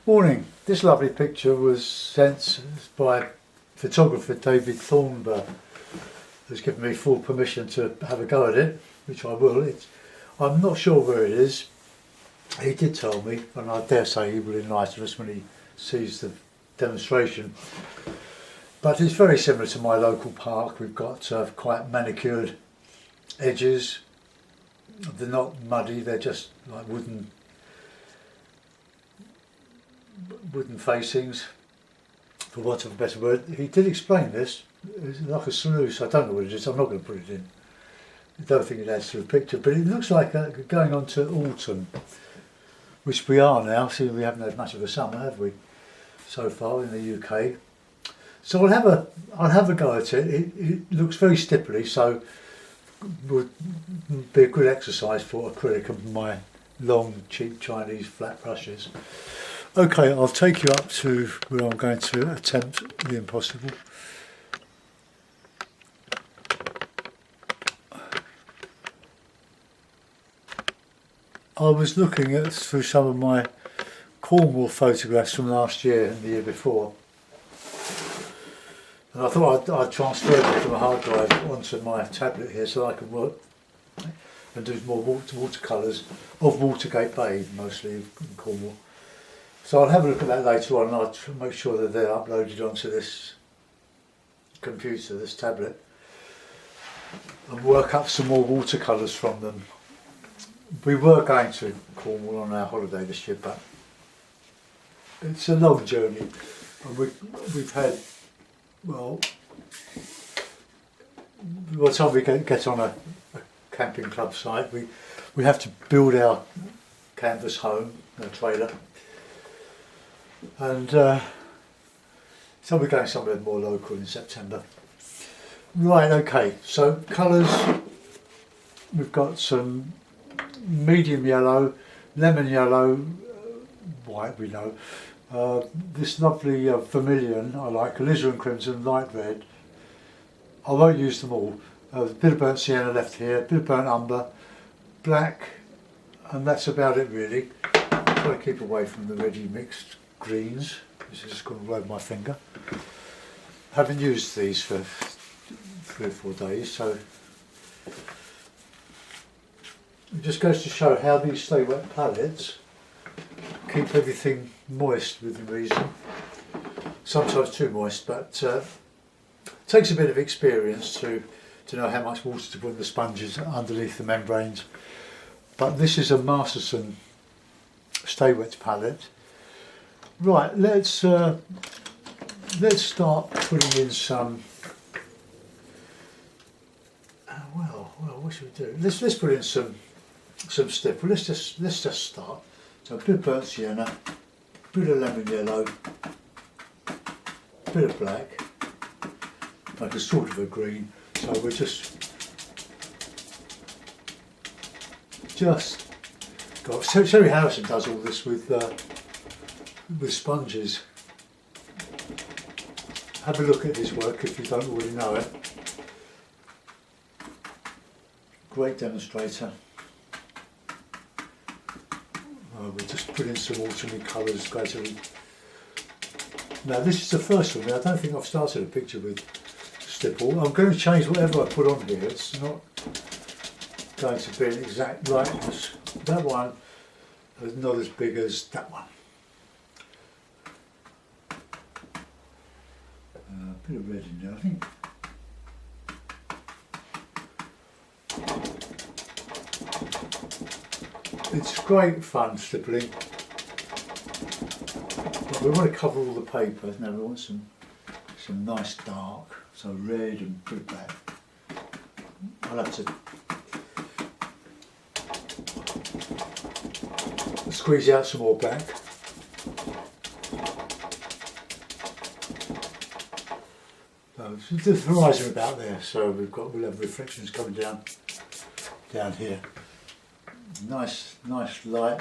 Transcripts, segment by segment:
Morning. This lovely picture was sent by photographer David Thornber, who's given me full permission to have a go at it, which I will. I'm not sure where it is. He did tell me, and I dare say he will enlighten us when he sees the demonstration. But it's very similar to my local park. We've got quite manicured edges. They're not muddy, they're just like wooden facings, for want of a better word. He did explain this. It's like a sluice. I don't know what it is. I'm not going to put it in. I don't think it adds to the picture, but it looks like going on to autumn, which we are now. See, we haven't had much of a summer, have we, so far in the UK? So I'll have a go at it. It looks very stipply, so would be a good exercise for acrylic and my long, cheap Chinese flat brushes. Okay, I'll take you up to where I'm going to attempt the impossible. I was looking through some of my Cornwall photographs from last year and the year before, and I thought I'd transfer them from a hard drive onto my tablet here so I can work and do more watercolours of Watergate Bay, mostly in Cornwall. So I'll have a look at that later on, and I'll make sure that they're uploaded onto this computer, this tablet, and work up some more watercolours from them. We were going to Cornwall on our holiday this year, but it's a long journey, and we've had, well, by the time we get on a camping club site, we have to build our canvas home, a trailer. And so we're going somewhere more local in September. Right, okay, so colours, we've got some medium yellow, lemon yellow, white we know, this lovely vermilion I like, alizarin crimson, light red. I won't use them all. A bit of burnt sienna left here, a bit of burnt umber, black, and that's about it really. Try to keep away from the ready mixed greens. This is going to load my finger. Haven't used these for 3 or 4 days, so it just goes to show how these stay wet palettes keep everything moist within reason. Sometimes too moist, but it takes a bit of experience to know how much water to put in the sponges underneath the membranes. But this is a Masterson stay wet palette. Right, let's start putting in some. Well, what should we do? Let's put in some stipple. Let's just start. So a bit of burnt sienna, a bit of lemon yellow, a bit of black, like a sort of a green. So we're just got. So Sherry Harrison does all this with sponges. Have a look at his work if you don't already know it. Great demonstrator. We'll just put in some autumny colours gradually. Now this is the first one. I don't think I've started a picture with stipple. I'm going to change whatever I put on here. It's not going to be an exact likeness. That one is not as big as that one. A bit of red in there, I think. It's great fun stippling, but we want to cover all the paper. Now we want some nice dark, so red and bit black. I'll have to squeeze out some more black. The horizon about there, so we'll have reflections coming down here. Nice light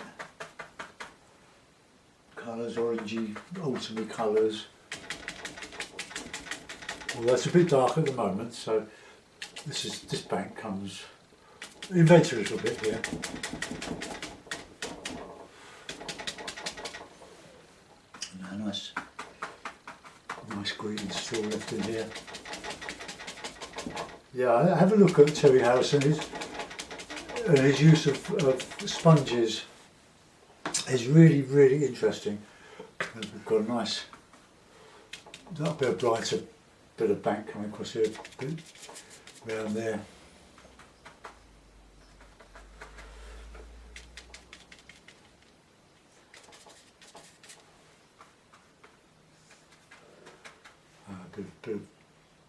colours, orangey, autumny colours. Although it's a bit dark at the moment, so this bank comes, invent a little bit here. And a nice green still left in here. Yeah, have a look at Terry Harrison. His use of sponges is really, really interesting. And we've got a nice, that bit of brighter bit of bank coming across here, around there.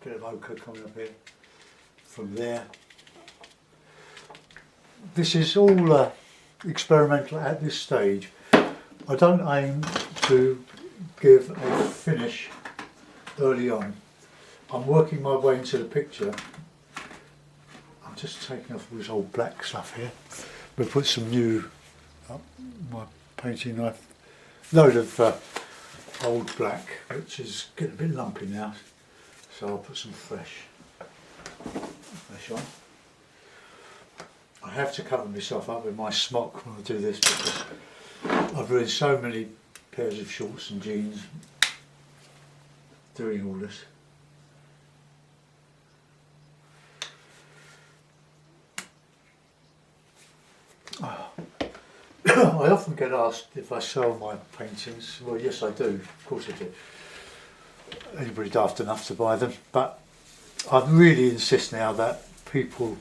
Bit of ochre coming up here from there. This is all experimental at this stage. I don't aim to give a finish early on. I'm working my way into the picture. I'm just taking off all this old black stuff here. We'll put some new, my painting knife, load of old black, which is getting a bit lumpy now. So I'll put some fresh on. I have to cover myself up with my smock when I do this because I've ruined so many pairs of shorts and jeans doing all this. I often get asked if I sell my paintings. Well, yes I do, of course I do. Anybody daft enough to buy them, but I really insist now that people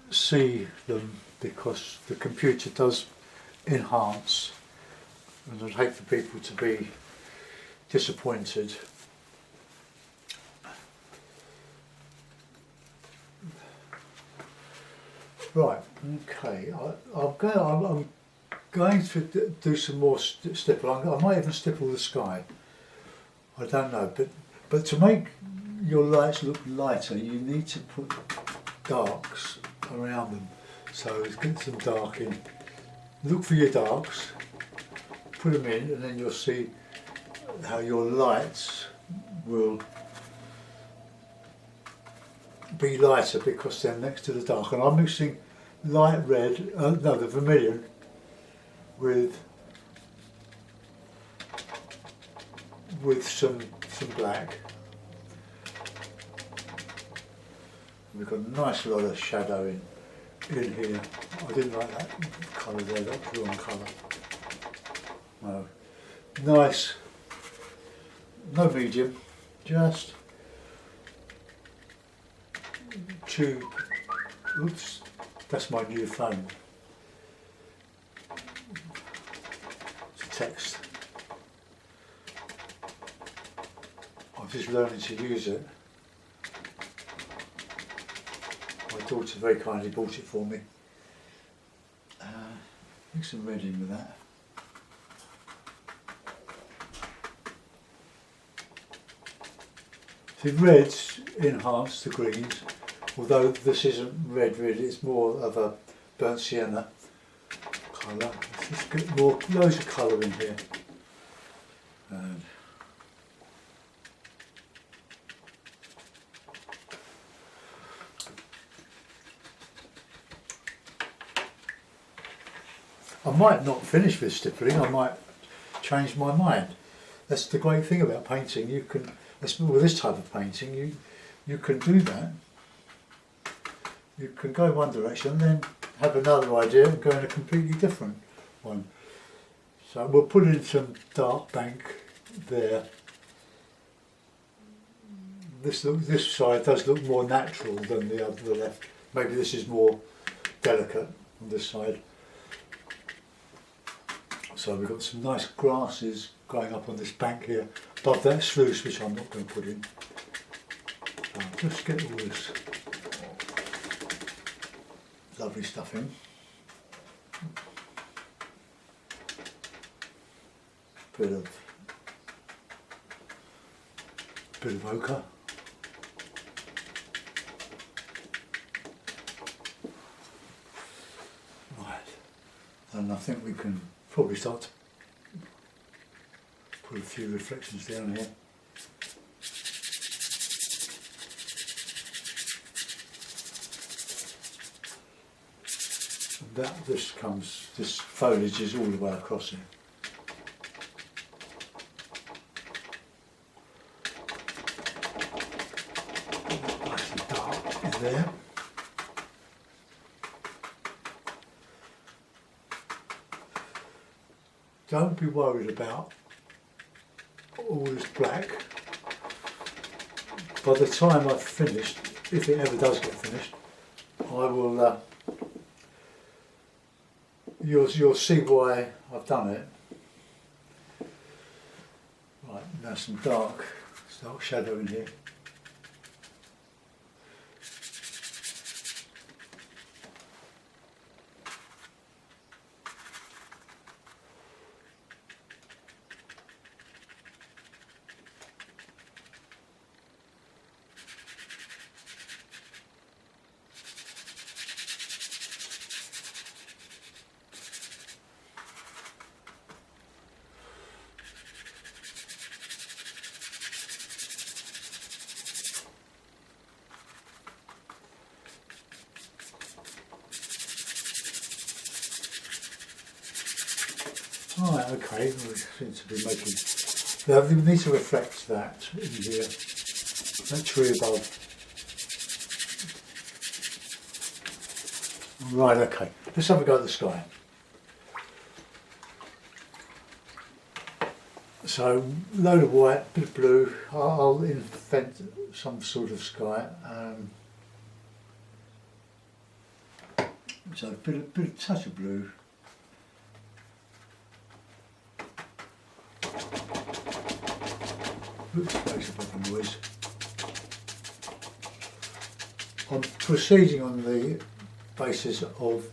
see them because the computer does enhance, and I'd hate for people to be disappointed. Right, okay, I'm going to do some more stipple. I might even stipple the sky. I don't know, but to make your lights look lighter, you need to put darks around them. So get some dark in. Look for your darks, put them in, and then you'll see how your lights will be lighter because they're next to the dark. And I'm mixing light red, the vermilion, with some black. We've got a nice lot of shadow in here. I didn't like that colour there, that's the wrong colour. No. Nice, no medium, just two, oops, that's my new phone. It's text. I'm just learning to use it. My daughter very kindly bought it for me. Mix some red in with that. The reds enhance the greens, although this isn't red really, it's more of a burnt sienna colour. Let's just get more, loads of colour in here. And I might not finish with stippling, I might change my mind. That's the great thing about painting. You can, with this type of painting, you can do that. You can go one direction and then have another idea and go in a completely different one. So we'll put in some dark bank there. This side does look more natural than the left. Maybe this is more delicate on this side. So we've got some nice grasses growing up on this bank here, above that sluice, which I'm not going to put in. So just get all this lovely stuff in. Bit of ochre. Right, and I think we can probably start to put a few reflections down here. And this foliage is all the way across here. there. Don't be worried about all this black. By the time I've finished, if it ever does get finished, I will, you'll see why I've done it. Right, now some dark shadow in here. Right, okay, we seem to be making... Now we need to reflect that in here, that tree above. Right, okay, let's have a go at the sky. So, load of white, bit of blue, I'll invent some sort of sky. So a bit of touch of blue. Oops, makes a bit of noise. I'm proceeding on the basis of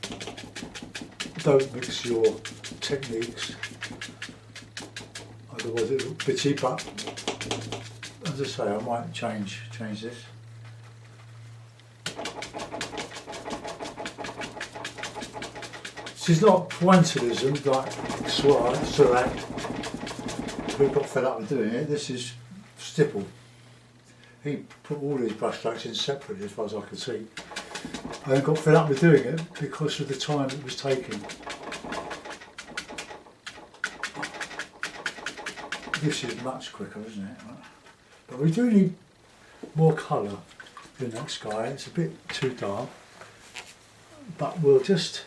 don't mix your techniques, otherwise it'll be bitchy, but as I say, I might change this. This is not pointillism like Seurat, who got fed up with doing it. This is stipple. He put all his brush strokes in separately as far as I could see. I got fed up with doing it because of the time it was taking. This is much quicker, isn't it? But we do need more colour in that sky. It's a bit too dark. But we'll just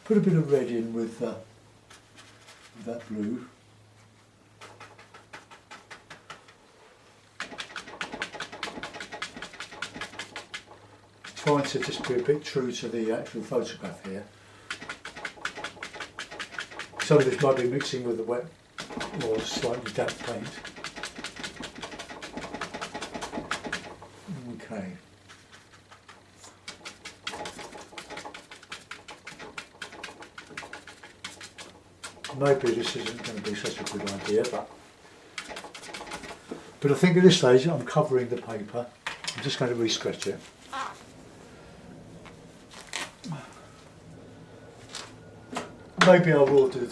put a bit of red in with that blue. Trying to just be a bit true to the actual photograph here. Some of this might be mixing with the wet or slightly damp paint. Okay. Maybe this isn't going to be such a good idea, but I think at this stage I'm covering the paper. I'm just going to re-scratch it. Maybe I will do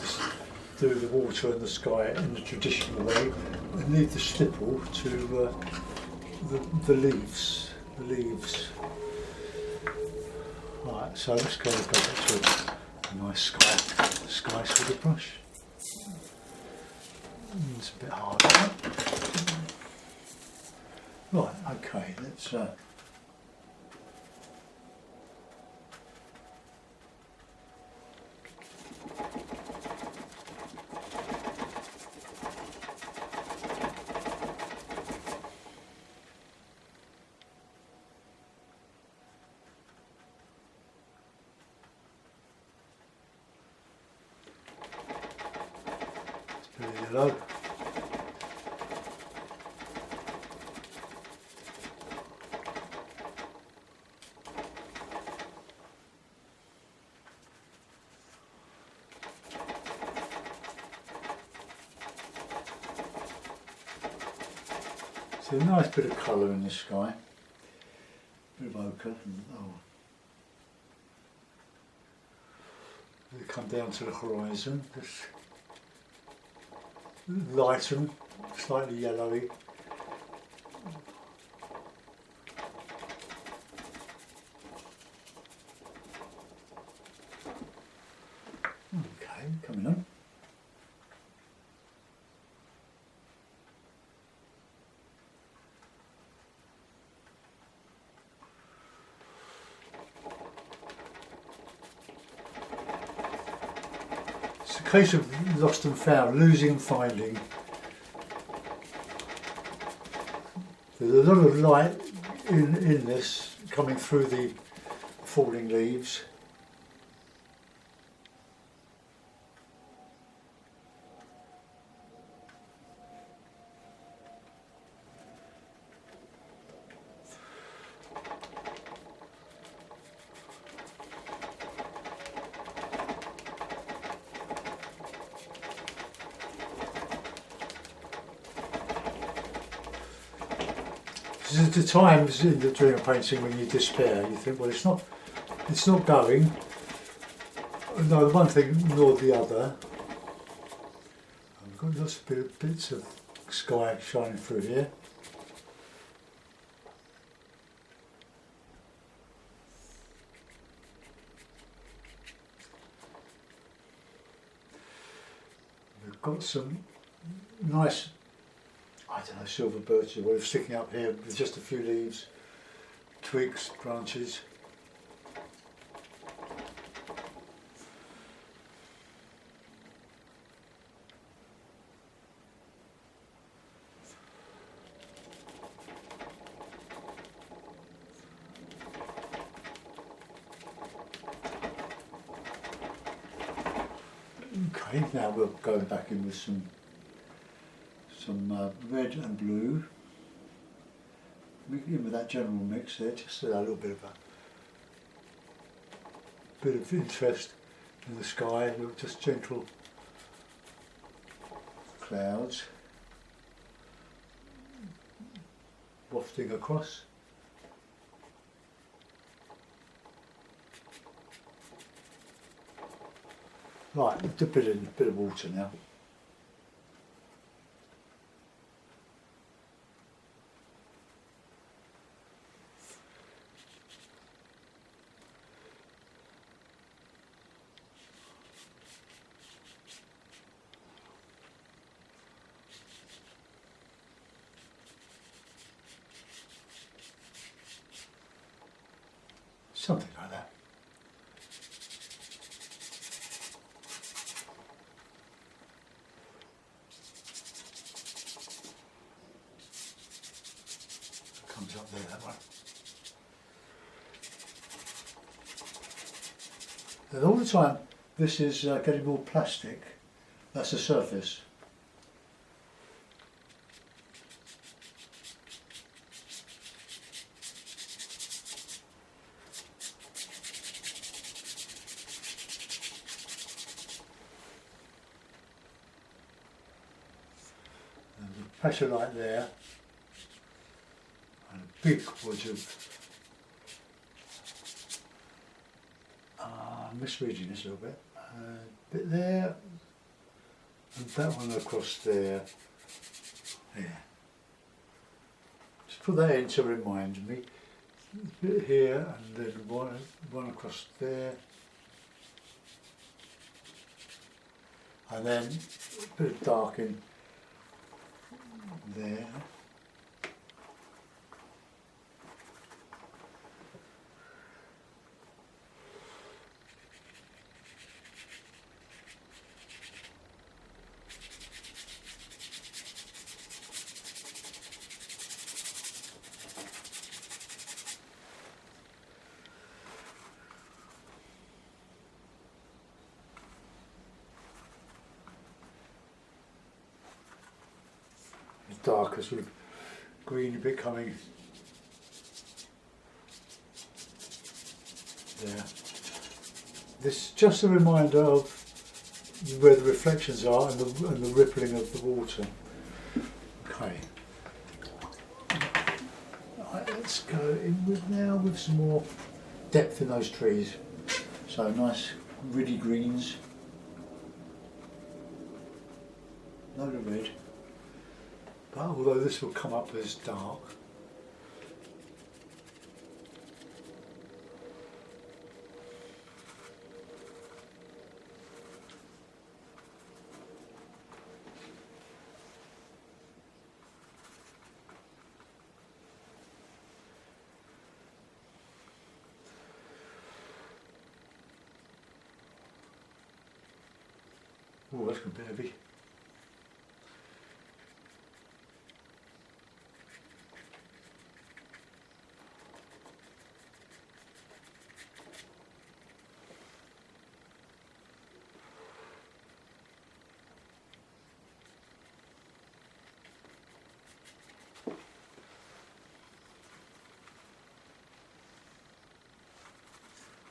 the water and the sky in the traditional way and leave the stipple to the leaves. Right, so let's go back to a nice sky sort of brush. It's a bit harder. Right, okay, let's put it yellow. So a nice bit of colour in the sky, a bit of ochre, and we come down to the horizon, just lighten, slightly yellowy. Okay, coming on. case of lost and found, losing and finding. There's a lot of light in this coming through the falling leaves. There's the times in the doing a painting when you despair, you think, well, it's not going. No, the one thing nor the other. I've got lots of bits of sky shining through here. We've got some nice, I don't know, silver birch or whatever sticking up here with just a few leaves, twigs, branches. Okay, now we're going back in with some red and blue. Mixing in with that general mix there, just a little bit of interest in the sky, just gentle clouds wafting across. Right, a bit of water now. Something like that. Comes up there, that one. And all the time this is getting more plastic. That's the surface. Pressure light there, and a big wedge of, I'm misreading this a little bit there, and that one across there, yeah. Just put that in to remind me, a bit here and then one across there, and then a bit of dark in there. Darker sort of greeny bit coming there. This is just a reminder of where the reflections are and the rippling of the water. Okay. Right, let's go in with some more depth in those trees. So nice reddy greens. No red. But although this will come up as dark, Oh, that's going to be heavy.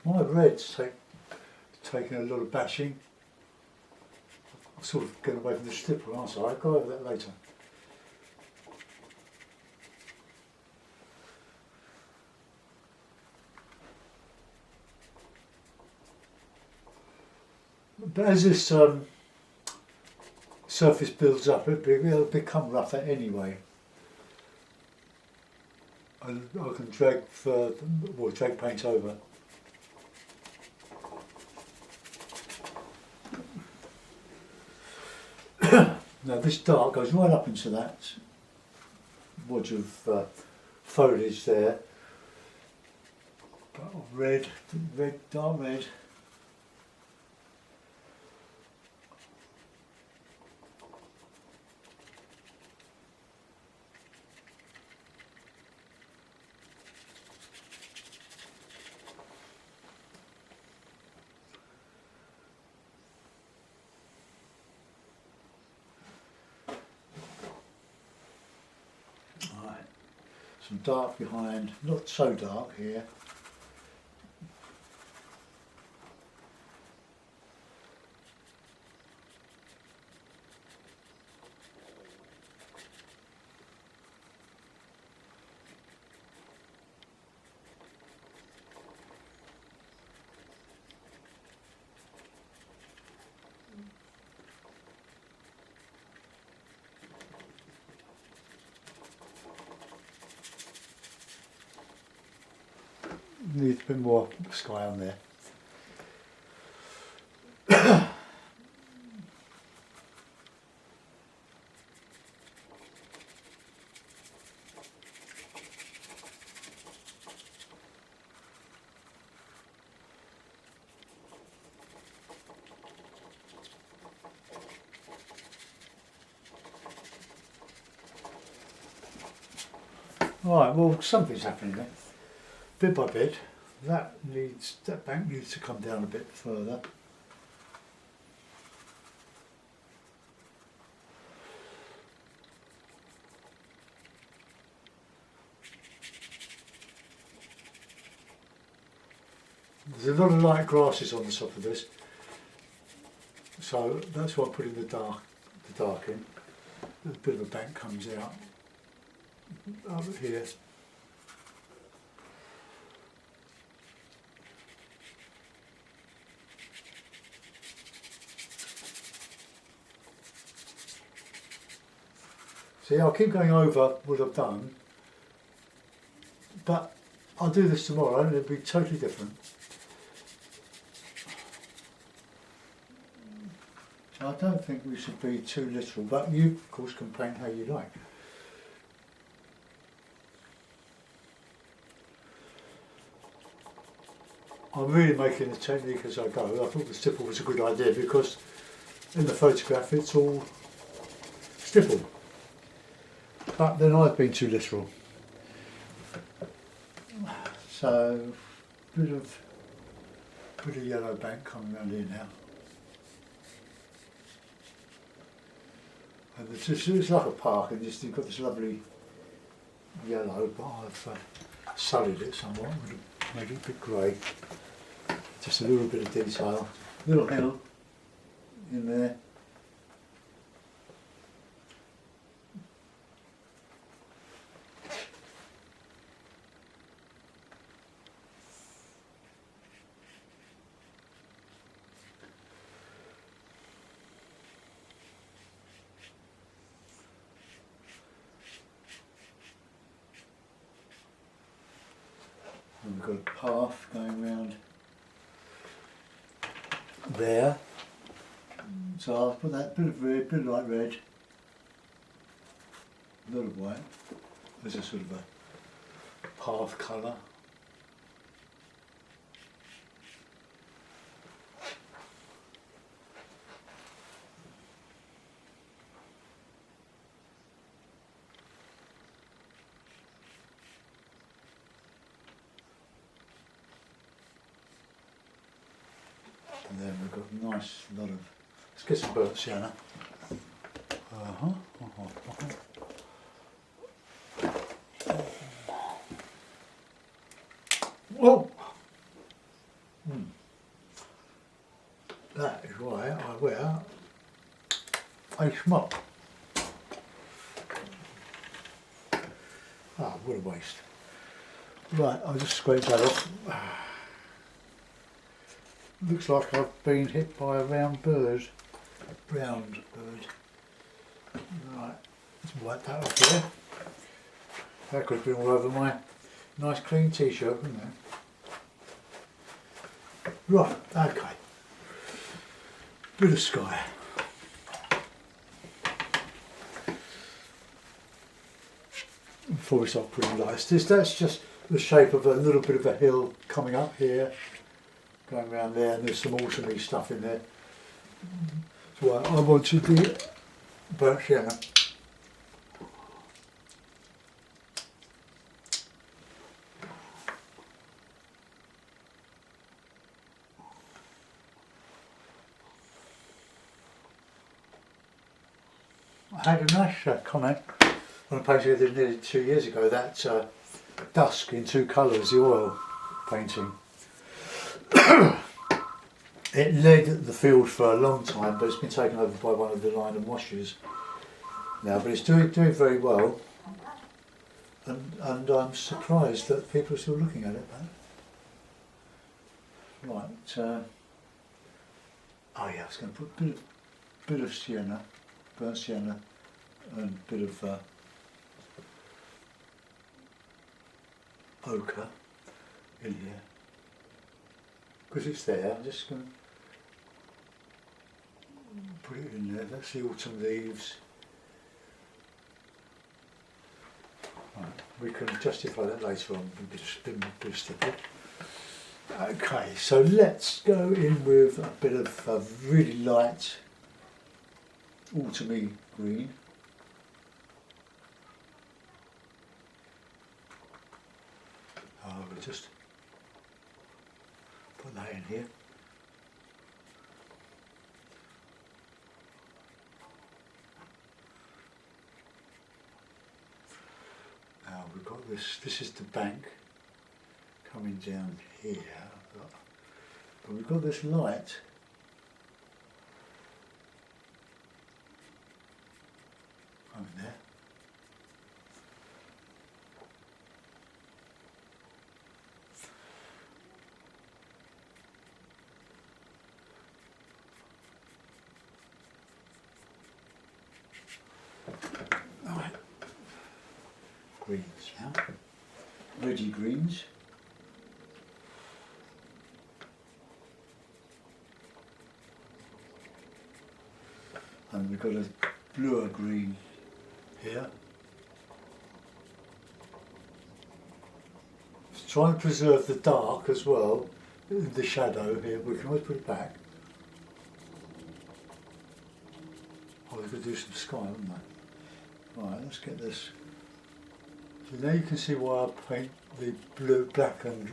My red's taking a lot of bashing. I'm sort of getting away from the stipple, aren't I? I'll go over that later. But as this surface builds up, it'll become rougher anyway. I can drag paint over. Now this dark goes right up into that wodge of foliage there. Red, dark red. Some dark behind, not so dark here. Needs a bit more sky on there. Right, well, something's happening there. Bit by bit, that bank needs to come down a bit further. There's a lot of light grasses on the top of this, so that's why I'm putting the dark in. A bit of a bank comes out over here. See, I'll keep going over what I've done, but I'll do this tomorrow and it'll be totally different. So I don't think we should be too literal, but you, of course, can paint how you like. I'm really making the technique as I go. I thought the stipple was a good idea because in the photograph it's all stipple. But then I've been too literal. So, bit of yellow bank coming around here now. And it's like a park, and just you've got this lovely yellow, but I've sullied it somewhat, made it a bit grey. Just a little bit of detail, little hill in there. And we've got a path going round there. So I'll put that bit of red, bit of light red, a lot of white, as a sort of a path colour. And then we've got a nice lot of, let's get some burnt sienna. Oh! That is why I wear a smock. Ah, what a waste. Right, I'll just scrape that off. Looks like I've been hit by a round bird. Round bird. Right, let's wipe that off there. That could have been all over my nice clean t-shirt, wouldn't it? Right, okay. Bit of sky. Before we start putting lights, that's just the shape of a little bit of a hill coming up here, going around there, and there's some autumny stuff in there. That's why I wanted the burnt sienna. I had a nice comment on a painting I did nearly 2 years ago, that dusk in two colours, the oil painting. It led the field for a long time, but it's been taken over by one of the line and washes now, but it's doing very well, and I'm surprised that people are still looking at it. Right, oh yeah, I was going to put a bit of sienna, burnt sienna, and a bit of ochre in here, because it's there. I'm just going to put it in there. That's the autumn leaves. Right, we can justify that later on, a bit of sticker. Okay, so let's go in with a bit of a really light autumny green. We'll just put that in here. Now we've got this is the bank coming down here, but we've got this light coming there. Right. Greens now. Ready greens. And we've got a bluer green here. Try and preserve the dark as well, the shadow here. We can always put it back. Oh, we could do some sky, wouldn't we? Right, let's get this. So now you can see why I paint the blue, black and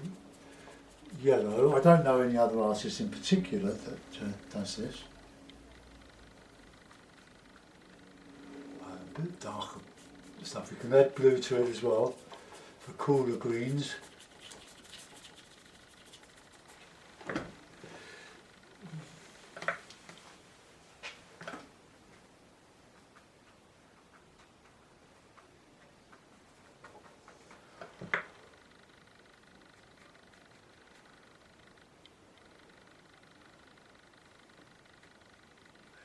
yellow. I don't know any other artist in particular that does this. A bit darker stuff. You can add blue to it as well for cooler greens.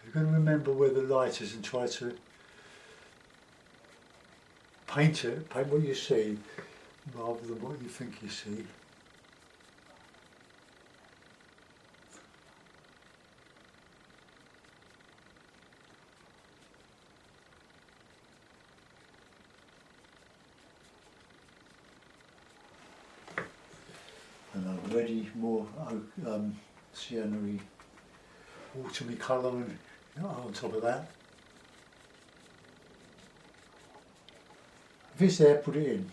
You're going to remember where the light is and try to paint what you see rather than what you think you see. And already more sienna-y, autumny colour on top of that. If it's there, put it in.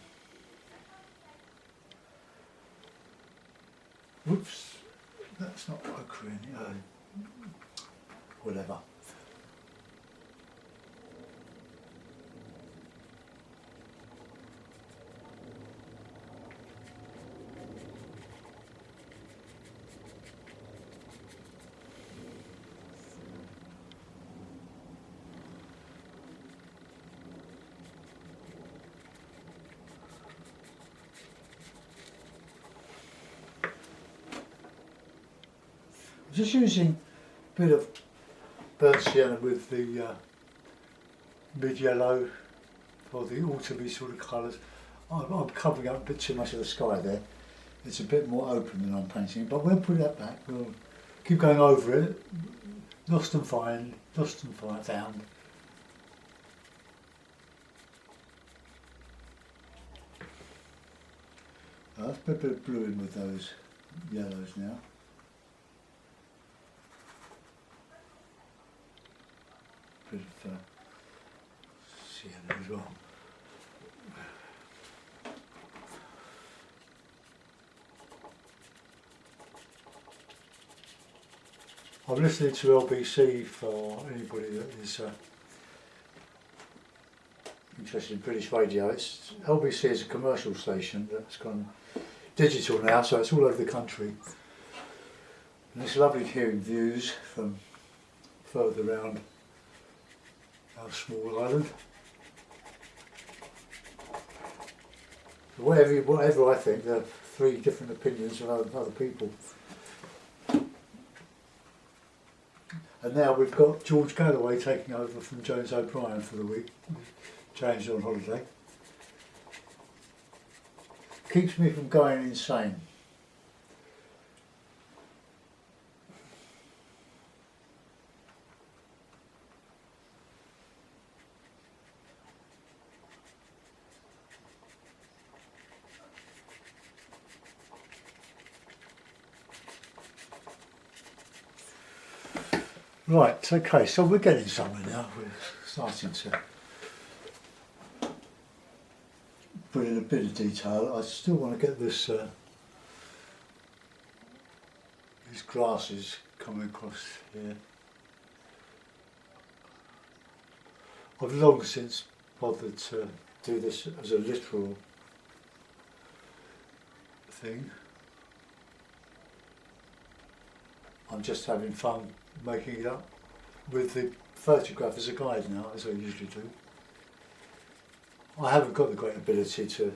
Whoops. That's not ochre, whatever. Just using a bit of burnt sienna with the mid yellow for the autumny sort of colours. I'm covering up a bit too much of the sky there. It's a bit more open than I'm painting, but we'll put that back. We'll keep going over it. Lost and found. Let's put a bit of blue in with those yellows now. Bit of sienna as well. I'm listening to LBC for anybody that is interested in British radio. LBC is a commercial station that's gone digital now, so it's all over the country. And it's lovely hearing views from further around our small island. Whatever I think, there are 3 different opinions of other people. And now we've got George Galloway taking over from James O'Brien for the week. James on holiday. Keeps me from going insane. Right, okay, so we're getting somewhere now. We're starting to put in a bit of detail. I still want to get this these grasses coming across here. I've long since bothered to do this as a literal thing. I'm just having fun making it up with the photograph as a guide now, as I usually do. I haven't got the great ability to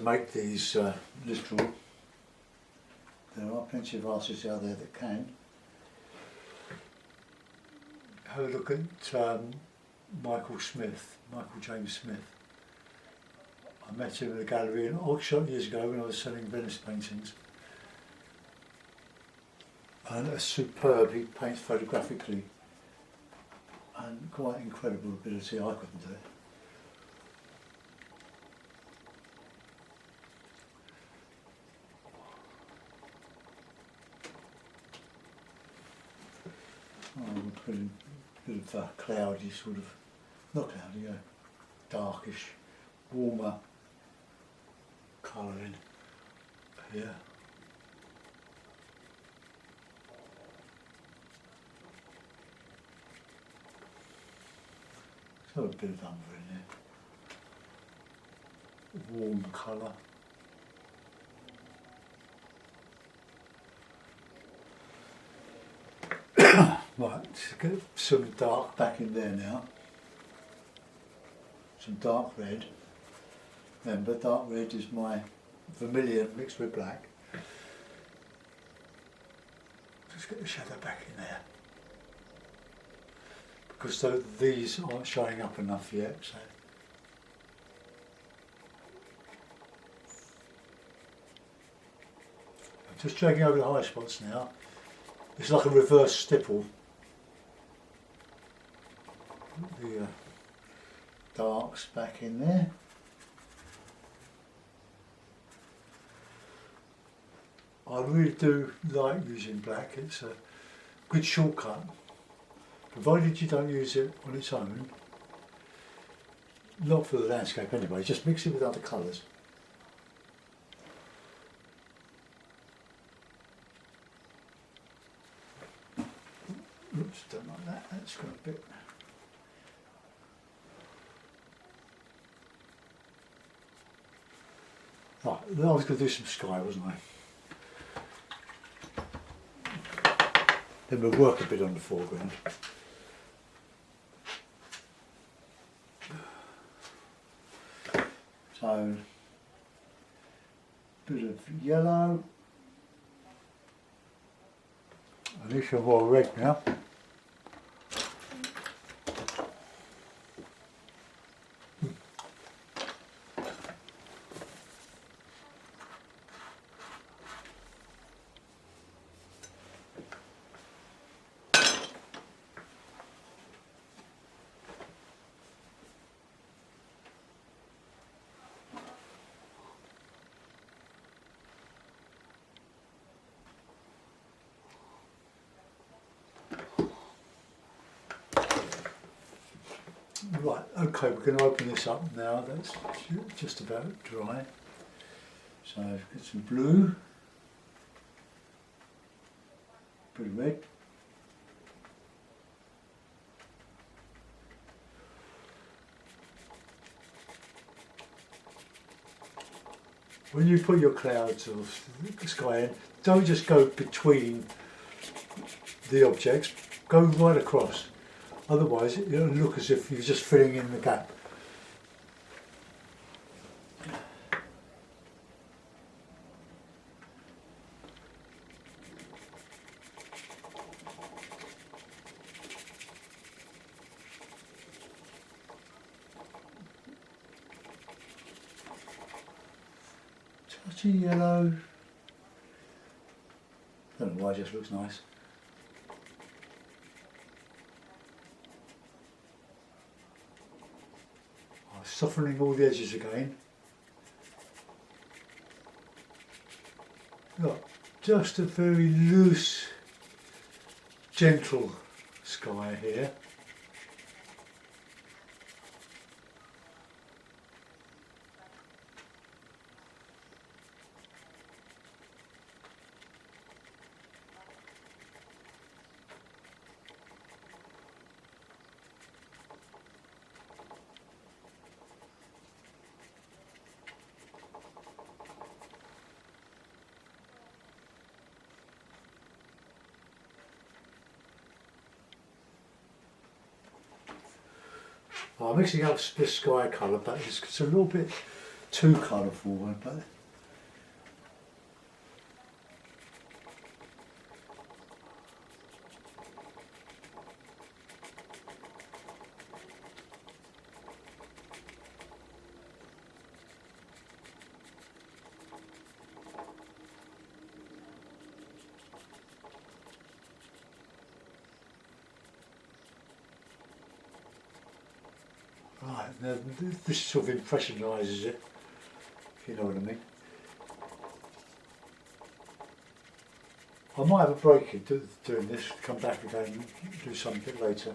make these literal. There are plenty of artists out there that can. Have a look at Michael James Smith. I met him in a gallery in Oxford years ago when I was selling Venice paintings. And a superb, he paints photographically, and quite incredible ability. I couldn't do it. We'll put in a bit of cloudy sort of, not cloudy, darkish, warmer colour in here. A bit of umber in there. Warm colour. Right, let's get some dark back in there now. Some dark red. Remember, dark red is my vermilion mixed with black. Just get the shadow back in there. Because these aren't showing up enough yet. So. I'm just dragging over the high spots now. It's like a reverse stipple. The darks back in there. I really do like using black. It's a good shortcut. Provided you don't use it on its own, not for the landscape anyway, just mix it with other colours. Just don't like that. That's got a bit. Right, I was going to do some sky, wasn't I? Then we'll work a bit on the foreground. So, bit of yellow. I need some more red now. Right, okay, we're going to open this up now. That's just about dry. So get some blue, bit of red. When you put your clouds or sky in, don't just go between the objects, go right across. Otherwise it'll look as if you're just filling in the gap. Touchy yellow. Don't know why, it just looks nice. Softening all the edges again. Look, just a very loose, gentle sky here. I'm mixing up this sky colour, but it's a little bit too colourful. But right, now this sort of impressionises it, if you know what I mean. I might have a break in doing this, come back again and do something later.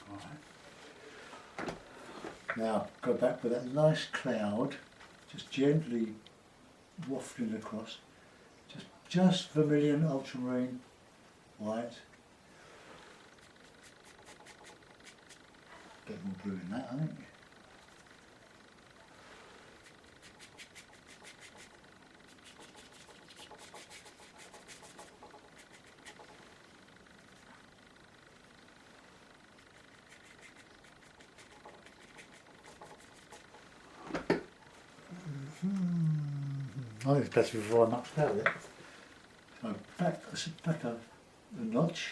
Right. Now go back with that nice cloud, just gently wafting across, just vermilion, ultramarine, white. Bit more blue in that, I think. I think it's better before I mucked out of it. So back a notch.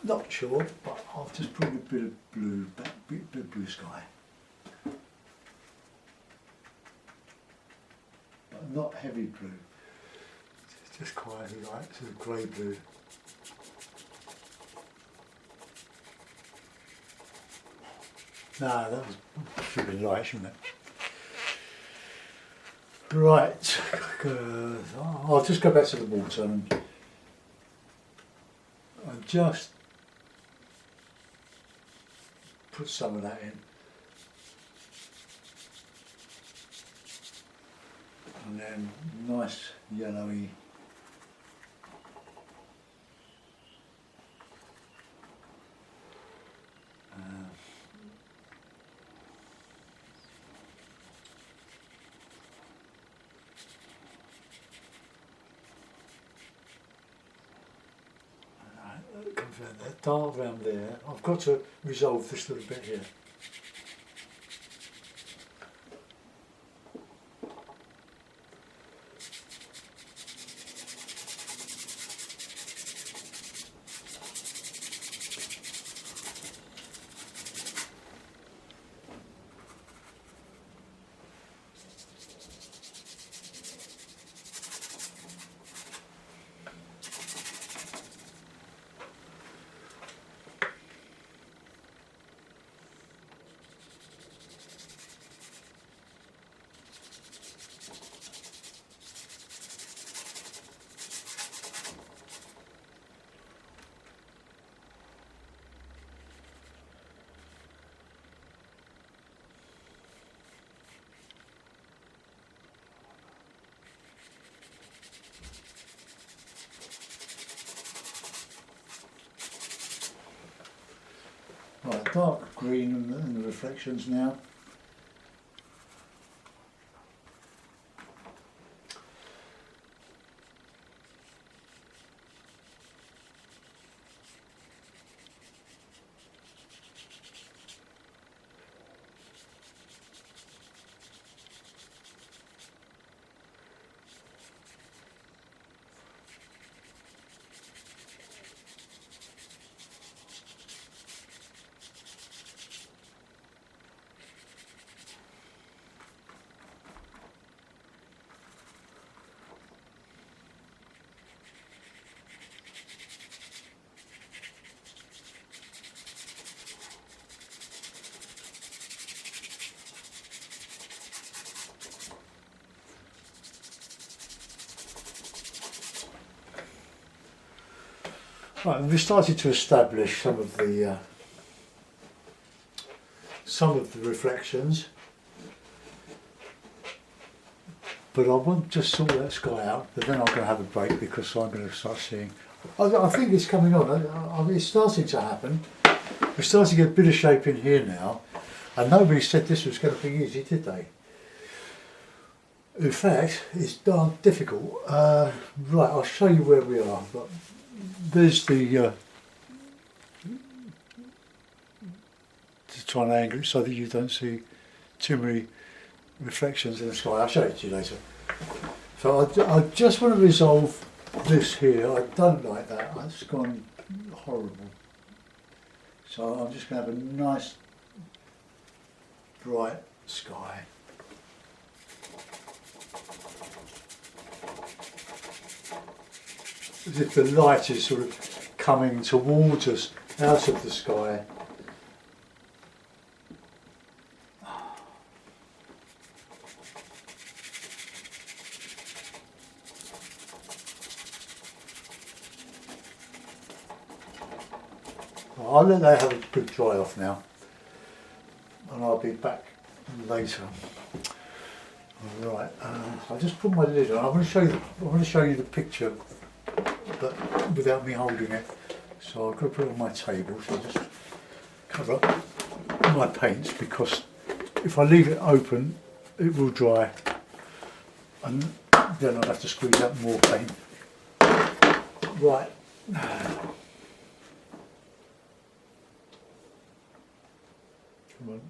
Not sure, but I've just put a bit of blue, bit of blue sky. But not heavy blue. It's just quite light, sort of grey blue. No, that was should have been light, shouldn't it? Right, I'll just go back to the water and just put some of that in. And then nice yellowy. Comes around there, dark around there. I've got to resolve this little bit here. Right, dark green and the reflections now. Right, we've started to establish some of the reflections, but I won't just sort that sky out. But then I'm going to have a break because I'm going to start seeing. I think it's coming on. It's starting to happen. We're starting to get a bit of shape in here now, and nobody said this was going to be easy, did they? In fact, it's darn difficult. Right, I'll show you where we are. But there's the to try and angle it so that you don't see too many reflections in the sky. I'll show it to you later. So I just want to resolve this here. I don't like that. It's gone horrible. So I'm just going to have a nice bright sky. As if the light is sort of coming towards us out of the sky. I'll let that have a good dry off now, and I'll be back later. Right, I just put my lid on. I want to show you the picture, but without me holding it. So I've got to put it on my table. So I'll just cover up my paints, because if I leave it open, it will dry, and then I'll have to squeeze out more paint. Right. Come on.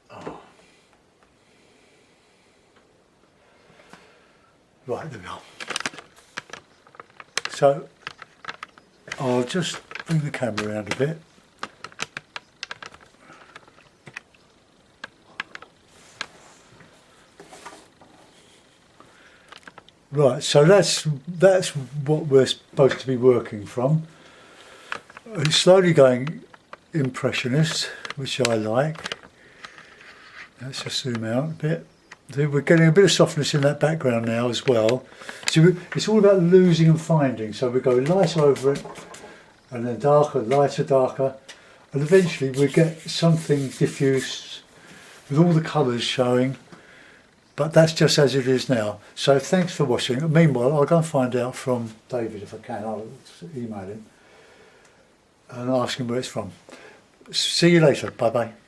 Oh. Right, there we are. So I'll just bring the camera around a bit. Right, so that's what we're supposed to be working from. It's slowly going impressionist, which I like. Let's just zoom out a bit. We're getting a bit of softness in that background now as well. So it's all about losing and finding. So we go light over it, and then darker, lighter, darker, and eventually we get something diffuse with all the colours showing. But that's just as it is now. So thanks for watching. Meanwhile, I'll go and find out from David if I can. I'll email him and ask him where it's from. See you later. Bye bye.